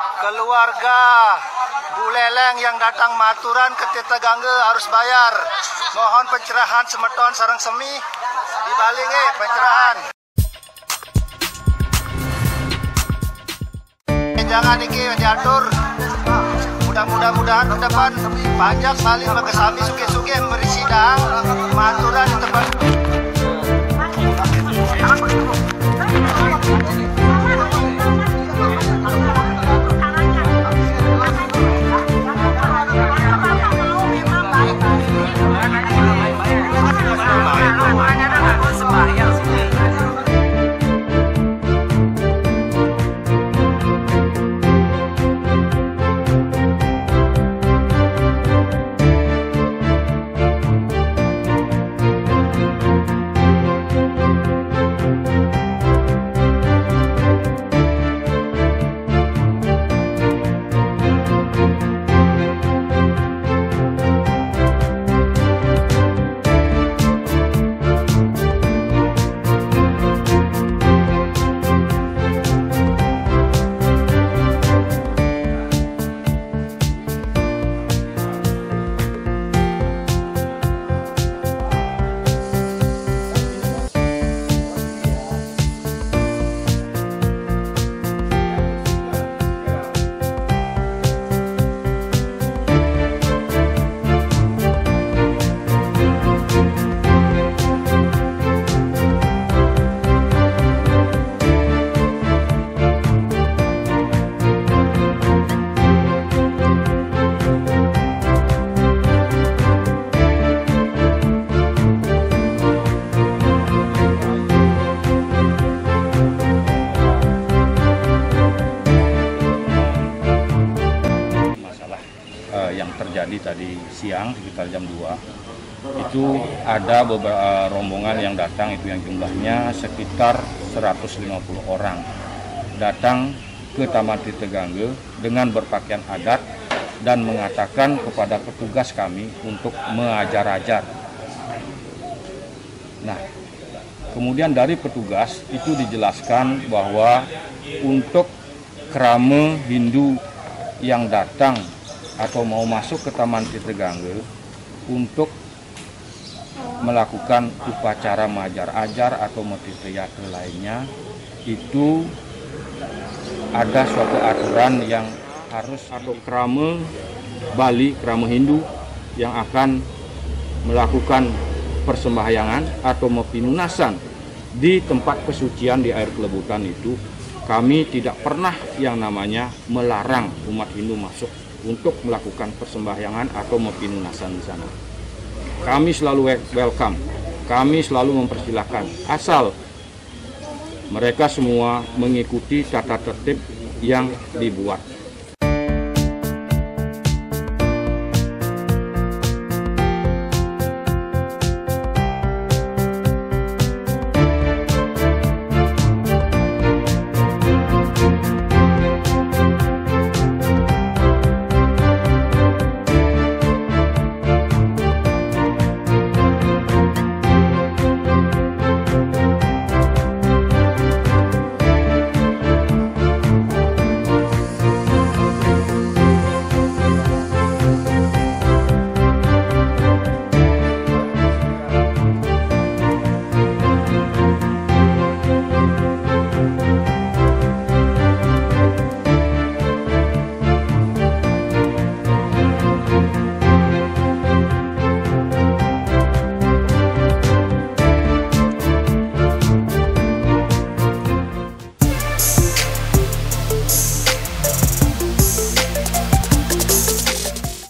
Keluarga Buleleng yang datang maturan ke Tetegangge harus bayar. Mohon pencerahan semeton sareng semi dibaling pencerahan. Jangan iki diatur. Mudah-mudahan ke depan pajak saling berkesami suge-suge memberi sidang maturan di tempat. Yang terjadi tadi siang sekitar jam 2 itu ada beberapa rombongan yang datang, itu yang jumlahnya sekitar 150 orang datang ke Taman Tetegangge dengan berpakaian adat dan mengatakan kepada petugas kami untuk mengajar-ajar. Nah, kemudian dari petugas itu dijelaskan bahwa untuk kerama Hindu yang datang atau mau masuk ke Taman Tetegangge untuk melakukan upacara mengajar-ajar atau motif teater lainnya, itu ada suatu aturan yang harus atau kerama Bali, kerama Hindu yang akan melakukan persembahyangan atau pelunasan di tempat kesucian di air kelebutan itu, kami tidak pernah yang namanya melarang umat Hindu masuk untuk melakukan persembahyangan atau pelunasan di sana. Kami selalu welcome, kami selalu mempersilahkan, asal mereka semua mengikuti tata tertib yang dibuat.